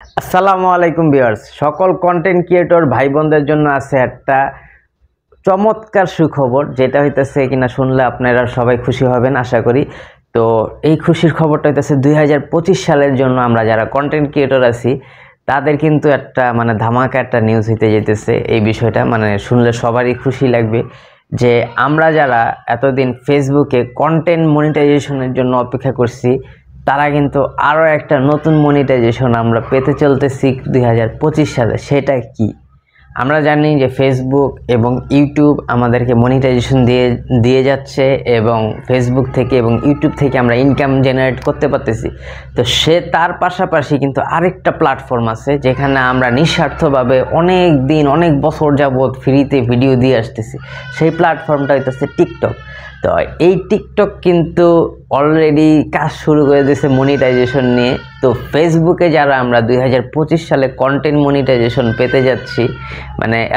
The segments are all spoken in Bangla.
আসসালামু আলাইকুম ভিউয়ার্স, সকল কন্টেন্ট ক্রিয়েটর ভাই বোনদের জন্য আছে একটা চমৎকার সুখবর, যেটা হইতেছে কিনা শুনলে আপনারা সবাই খুশি হবেন আশা করি। তো এই খুশির খবরটা হইতেছে 2025 সালের জন্য আমরা যারা কন্টেন্ট ক্রিয়েটর আছি তাদের কিন্তু একটা ধামাকা একটা নিউজ হইতে যেতেছে। এই বিষয়টা শুনলে সবারই খুশি লাগবে যে আমরা যারা এতদিন ফেসবুকে কন্টেন্ট মনিটাইজেশনের জন্য অপেক্ষা করছি তারা কিন্তু আরও একটা নতুন মনিটাইজেশন আমরা পেতে চলতেছি 2025 সালে। সেটা কি? আমরা জানি যে ফেসবুক এবং ইউটিউব আমাদেরকে মনিটাইজেশন দিয়ে যাচ্ছে এবং ফেসবুক থেকে এবং ইউটিউব থেকে আমরা ইনকাম জেনারেট করতে পারতেছি। তো তার পাশাপাশি কিন্তু আরেকটা প্ল্যাটফর্ম আছে যেখানে আমরা নিঃস্বার্থভাবে অনেক বছর যাবৎ ফ্রিতে ভিডিও দিয়ে আসতেছি। সেই প্ল্যাটফর্মটা হইতেছে টিকটক। তো এই টিকটক কিন্তু অলরেডি কাজ শুরু করে দিয়েছে মনিটাইজেশন নিয়ে। তো ফেসবুকে যারা আমরা 2025 সালে কন্টেন্ট মনিটাইজেশন পেতে যাচ্ছি,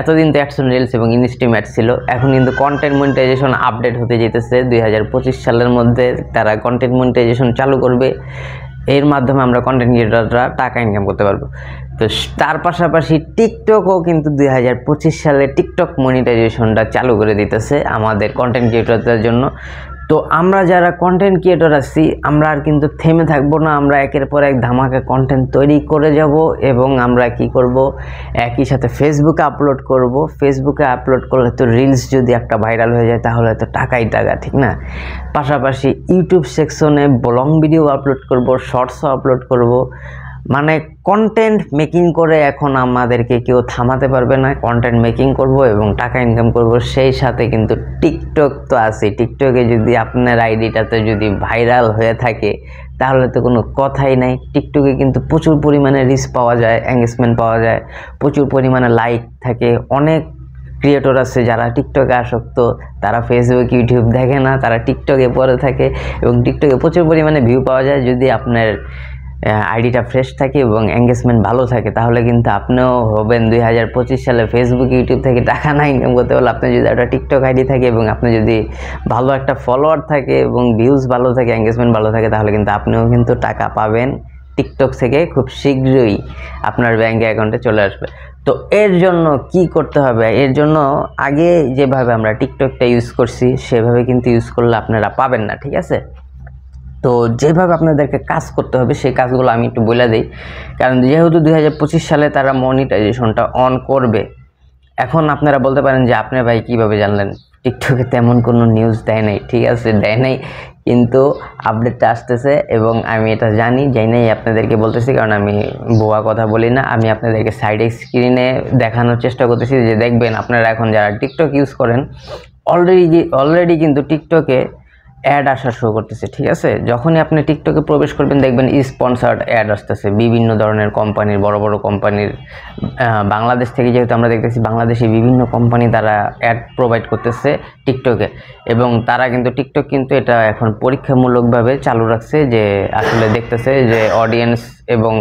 এতদিন তো অ্যাডসন রিলস এবং ইনস্ট্রিম অ্যাড ছিল, এখন কিন্তু কন্টেন্ট মনিটাইজেশন আপডেট হতে যেতেছে। 2025 সালের মধ্যে তারা কন্টেন্ট মনিটাইজেশন চালু করবে। এর মাধ্যমে আমরা কন্টেন্ট ক্রিয়েটররা টাকা ইনকাম করতে পারবো। তো তার পাশাপাশি টিকটকও কিন্তু 2025 সালে টিকটক মনিটাইজেশনটা চালু করে দিতেছে আমাদের কন্টেন্ট ক্রিয়েটরদের জন্য। তো আমরা যারা কন্টেন্ট ক্রিয়েটর আছি আমরা আর কিন্তু থেমে থাকবো না, আমরা একের পর এক ধামাকা কন্টেন্ট তৈরি করে যাব এবং আমরা কি করব, একই সাথে ফেসবুকে আপলোড করব। ফেসবুকে আপলোড করলে তো রিলস যদি একটা ভাইরাল হয়ে যায় তাহলে তো টাকাই টাকা, ঠিক না? পাশাপাশি ইউটিউব সেকশনে লং ভিডিও আপলোড করব, শর্টসও আপলোড করব। কন্টেন্ট মেকিং করে এখন আমাদেরকে কেউ থামাতে পারবে না। কন্টেন্ট মেকিং করব এবং টাকা ইনকাম করব। সেই সাথে কিন্তু টিকটক তো আছে। টিকটকে যদি আপনার আইডিটাতে যদি ভাইরাল হয়ে থাকে তাহলে তো কোনো কথাই নাই। টিকটকে কিন্তু প্রচুর পরিমাণে রিচ পাওয়া যায়, এঙ্গেজমেন্ট পাওয়া যায়, প্রচুর পরিমাণে লাইক থাকে। অনেক ক্রিয়েটর আছে যারা টিকটকে আসক্ত, তারা ফেসবুক ইউটিউব দেখে না, তারা টিকটকে পড়ে থাকে এবং টিকটকে প্রচুর পরিমাণে ভিউ পাওয়া যায়। যদি আপনার আইডিটা ফ্রেশ থাকে এবং এঙ্গেজমেন্ট ভালো থাকে তাহলে কিন্তু আপনিও হবেন 2025 সালে ফেসবুক ইউটিউব থেকে টাকা না ইনকাম করতে হলে আপনার যদি একটা টিকটক আইডি থাকে এবং আপনি যদি ভালো একটা ফলোয়ার থাকে এবং ভিউজ ভালো থাকে, এঙ্গেজমেন্ট ভালো থাকে, তাহলে কিন্তু আপনিও কিন্তু টাকা পাবেন টিকটক থেকে খুব শীঘ্রই আপনার ব্যাঙ্ক অ্যাকাউন্টে চলে আসবে। তো এর জন্য কি করতে হবে? এর জন্য আগে যেভাবে আমরা টিকটকটা ইউজ করছি সেভাবে কিন্তু ইউজ করলে আপনারা পাবেন না, ঠিক আছে? তো যেভাবে আপনাদেরকে কাজ করতে হবে সেই কাজগুলো আমি একটু বলে দিই, কারণ যেহেতু 2025 সালে তারা মনিটাইজেশনটা অন করবে। এখন আপনারা বলতে পারেন যে আপনি ভাই কীভাবে জানলেন? টিকটকে তেমন কোনো নিউজ দেয় নাই, ঠিক আছে, দেয় নাই, কিন্তু আপডেটটা আসতেছে এবং আমি এটা যাই নাই আপনাদেরকে বলতেছি, কারণ আমি ভুয়া কথা বলি না। আমি আপনাদেরকে সাইড স্ক্রিনে দেখানোর চেষ্টা করতেছি যে দেখবেন আপনারা এখন যারা টিকটক ইউজ করেন অলরেডি কিন্তু টিকটকে অ্যাড আসা শুরু করতেছে, ঠিক আছে? যখনই আপনি টিকটকে প্রবেশ করবেন দেখবেন স্পন্সার্ড অ্যাড আসতেছে বিভিন্ন ধরনের কোম্পানির, বড় বড় কোম্পানির। বাংলাদেশ থেকে যেহেতু আমরা দেখতেছি বাংলাদেশি বিভিন্ন কোম্পানি তারা অ্যাড প্রোভাইড করতেছে টিকটকে, এবং তারা কিন্তু টিকটক কিন্তু এটা এখন পরীক্ষামূলকভাবে চালু রাখছে যে আসলে দেখতেছে যে অডিয়েন্স এবং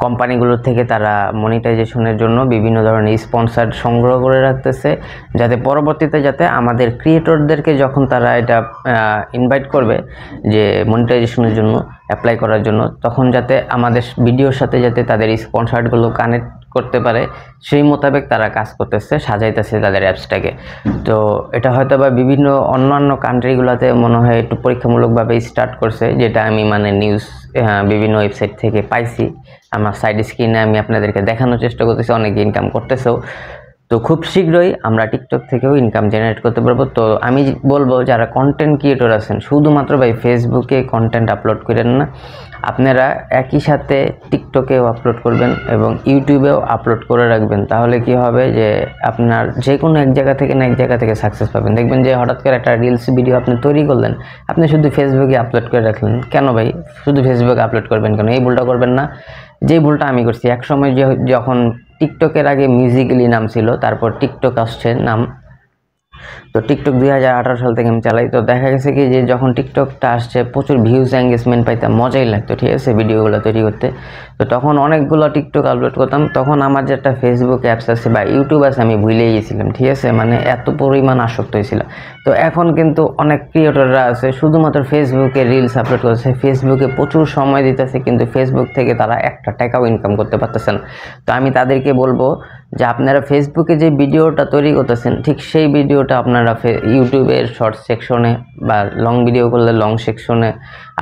কোম্পানিগুলোর থেকে তারা মনিটাইজেশনের জন্য বিভিন্ন ধরনের স্পন্সার সংগ্রহ করে রাখতেছে, যাতে পরবর্তীতে যাতে আমাদের ক্রিয়েটরদেরকে যখন তারা এটা ইনভাইট করবে যে মনিটাইজেশনের জন্য অ্যাপ্লাই করার জন্য, তখন যাতে আমাদের ভিডিওর সাথে যাতে তাদের স্পন্সারগুলো কানেক্ট করতে পারে সেই মোতাবেক তারা কাজ করতেছে, সাজাইতেছে তাদের অ্যাপসটাকে। তো এটা হয়তো বা বিভিন্ন অন্যান্য কান্ট্রিগুলোতে মনে হয় একটু পরীক্ষামূলকভাবে স্টার্ট করছে, যেটা আমি নিউজ বিভিন্ন ওয়েবসাইট থেকে পাইছি। আমার সাইড স্ক্রিনে আমি আপনাদেরকে দেখানোর চেষ্টা করতেছি, অনেকে ইনকাম করতেছেও। তো খুব শীঘ্রই আমরা টিকটক থেকেও ইনকাম জেনারেট করতে পারবো। তো আমি বলবো যারা কন্টেন্ট ক্রিয়েটর আছেন শুধুমাত্র ভাই ফেসবুকে কন্টেন্ট আপলোড করেন না, আপনারা একই সাথে টিকটকেও আপলোড করবেন এবং ইউটিউবেও আপলোড করে রাখবেন। তাহলে কি হবে যে আপনার যে কোনো এক জায়গা থেকে না এক জায়গা থেকে সাকসেস পাবেন। দেখবেন যে হঠাৎ করে একটা রিলস ভিডিও আপনি তৈরি করলেন, আপনি শুধু ফেসবুকে আপলোড করে রাখলেন। কেন ভাই শুধু ফেসবুকে আপলোড করবেন কেন? এই ভুলটা করবেন না, যে ভুলটা আমি করছি। এক সময় যখন টিকটকের আগে মিউজিক্যালি নাম ছিল, তারপর টিকটক আসছে নাম, তো টিকটক 2018 সাল থেকে আমি চালাই। তো দেখা গেছে কি যে যখন টিকটকটা আসছে প্রচুর ভিউজ এঙ্গেজমেন্ট পাইতাম, মজাই লাগতো, ঠিক আছে, ভিডিওগুলো তৈরি করতে। তো তখন অনেকগুলো টিকটক আপলোড করতাম। তখন আমার যে একটা ফেসবুক অ্যাপস আছে বা ইউটিউব আছে আমি ভুলেই গেছিলাম, ঠিক আছে, মানে এত পরিমাণ আসক্ত হয়েছিল। তো এখন কিন্তু অনেক ক্রিয়েটররা আছে শুধুমাত্র ফেসবুকে রিলস আপলোড করছে, ফেসবুকে প্রচুর সময় দিতেছে, কিন্তু ফেসবুক থেকে তারা একটা টাকাও ইনকাম করতে পারতেছে না। তো আমি তাদেরকে বলবো যে আপনারা ফেসবুকে যে ভিডিওটা তৈরি করতেছেন ঠিক সেই ভিডিওটা আপনারা ইউটিউবের শর্ট সেকশনে বা লং ভিডিও করলে লং সেকশনে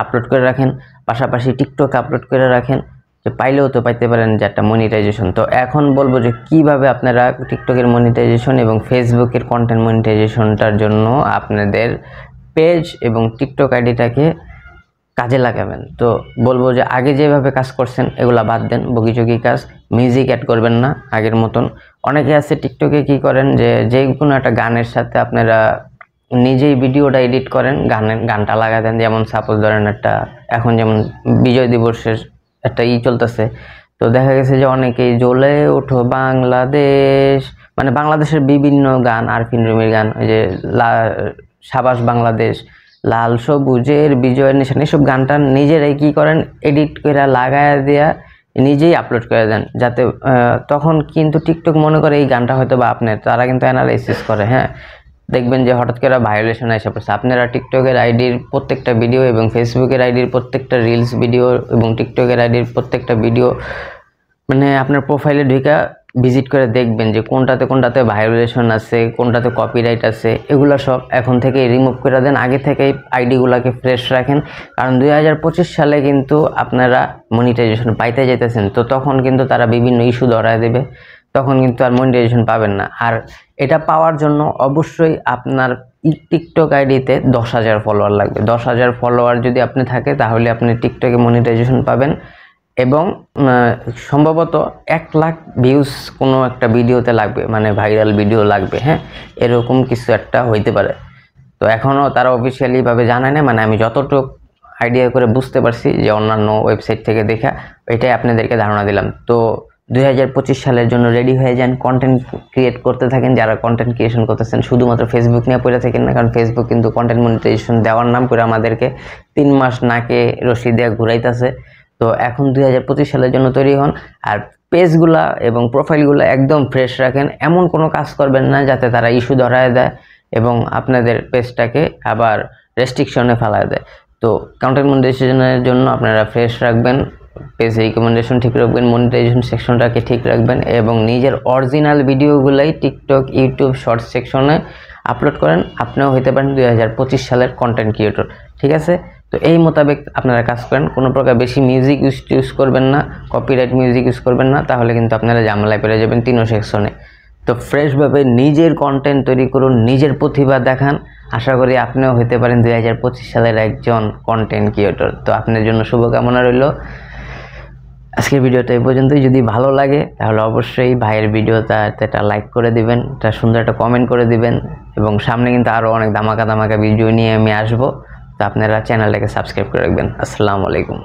আপলোড করে রাখেন, পাশাপাশি টিকটক আপলোড করে রাখেন, যে পাইলেও তো পাইতে পারেন যে একটা মনিটাইজেশন। তো এখন বলবো যে কিভাবে আপনারা টিকটকের মনিটাইজেশন এবং ফেসবুকের কন্টেন্ট মনিটাইজেশনটার জন্য আপনাদের পেজ এবং টিকটক আইডিটাকে কাজে লাগাবেন। তো বলবো যে আগে যেভাবে কাজ করছেন এগুলা বাদ দেন, বগিচগি কাজ, মিউজিক অ্যাড করবেন না আগের মতন। অনেকে আছে টিকটকে কি করেন যে কোনো একটা গানের সাথে আপনারা নিজেই ভিডিওটা এডিট করেন, গানটা লাগা দেন। যেমন সাপোজ ধরেন একটা এখন যেমন বিজয় দিবসের একটা চলতেছে, তো দেখা গেছে যে অনেকেই জ্বলে ওঠো বাংলাদেশ, মানে বাংলাদেশের বিভিন্ন গান, আরফিন রুমির গান, ওই যে সাবাস বাংলাদেশ, লাল সবুজের বিজয়ের নিশান, এইসব গানটা নিজেরাই কি করেন এডিট করে লাগায় দেয়া নিজেই আপলোড করে দেন, যাতে তখন কিন্তু টিকটক মনে করে এই গানটা হয়তো বা আপনার, তারা কিন্তু অ্যানালাইসিস করে। হ্যাঁ, দেখবেন যে হঠাৎ করে ভায়োলেশন এসে পড়ছে। আপনারা টিকটকের আইডির প্রত্যেকটা ভিডিও এবং ফেসবুকের আইডির প্রত্যেকটা রিলস ভিডিও এবং টিকটকের আইডির প্রত্যেকটা ভিডিও মানে আপনার প্রোফাইলে ঢুকা ভিজিট করে দেখবেন যে কোনটাতে ভায়োলেশন আছে, কোনটাতে কপিরাইট আছে, এগুলো সব এখন থেকে রিমুভ করে দেন। আগে থেকেই আইডিগুলোকে ফ্রেশ রাখেন, কারণ 2025 সালে কিন্তু আপনারা মনিটাইজেশন পাইতে যেতেছেন। তো তখন কিন্তু তারা বিভিন্ন ইস্যু ধরায় দেবে, তখন কিন্তু আর মনিটাইজেশন পাবেন না। আর এটা পাওয়ার জন্য অবশ্যই আপনার টিকটক আইডিতে 10,000 ফলোয়ার লাগবে। 10,000 ফলোয়ার যদি আপনি থাকে তাহলে আপনি টিকটকে মনিটাইজেশন পাবেন, এবং সম্ভবত 1 লাখ ভিউজ কোনো একটা ভিডিওতে লাগবে, মানে ভাইরাল ভিডিও লাগবে। হ্যাঁ, এরকম কিছু একটা হইতে পারে। তো এখনও তারা অফিসিয়ালিভাবে জানায় না, মানে আমি যতটুকু আইডিয়া করে বুঝতে পারছি যে অন্যান্য ওয়েবসাইট থেকে দেখা, এটাই আপনাদেরকে ধারণা দিলাম। তো 2025 সালের জন্য রেডি হয়ে যান, কন্টেন্ট ক্রিয়েট করতে থাকেন। যারা কন্টেন্ট ক্রিয়েশন করতেছেন শুধুমাত্র ফেসবুক নিয়ে পড়ে থাকেন না, কারণ ফেসবুক কিন্তু কন্টেন্ট মনিটাইজেশন দেওয়ার নাম করে আমাদেরকে 3 মাস নাকে রশি দিয়ে ঘুরাইতেছে। তো এখন 2025 সালের জন্য তৈরি হন, আর পেজগুলা এবং প্রোফাইলগুলো একদম ফ্রেশ রাখেন। এমন কোনো কাজ করবেন না যাতে তারা ইস্যু ধরায় দেয় এবং আপনাদের পেজটাকে আবার রেস্ট্রিকশনে ফেলায় দেয়। তো কন্টেন্ট মনিটাইজেশনের জন্য আপনারা ফ্রেশ রাখবেন, পেজ রিকমেন্ডেশন ঠিক রাখবেন, মনিটাইজেশন সেকশনটাকে ঠিক রাখবেন, এবং নিজের অরিজিনাল ভিডিওগুলাই টিকটক, ইউটিউব শর্টস সেকশনে আপলোড করেন। আপনিও হইতে পারেন 2025 সালের কন্টেন্ট ক্রিয়েটর, ঠিক আছে। তো এই মোতাবেক আপনারা কাজ করেন, কোনো প্রকার বেশি মিউজিক ইউজ করবেন না, কপিরাইট মিউজিক ইউজ করবেন না, তাহলে কিন্তু আপনারা ঝামেলায় পেরে যাবেন 3 সেকশনে। তো ফ্রেশভাবে নিজের কন্টেন্ট তৈরি করুন, নিজের প্রতিভা দেখান। আশা করি আপনিও হতে পারেন 2025 সালের একজন কন্টেন্ট ক্রিয়েটর। তো আপনার জন্য শুভকামনা রইল। আজকের ভিডিওটা এই পর্যন্তই। যদি ভালো লাগে তাহলে অবশ্যই ভাইয়ের ভিডিওটা একটা লাইক করে দিবেন, একটা সুন্দর একটা কমেন্ট করে দিবেন, এবং সামনে কিন্তু আরও অনেক ধামাকা ভিডিও নিয়ে আমি আসবো। তো আপনারা চ্যানেলটাকে সাবস্ক্রাইব করে রাখবেন। আসসালামু আলাইকুম।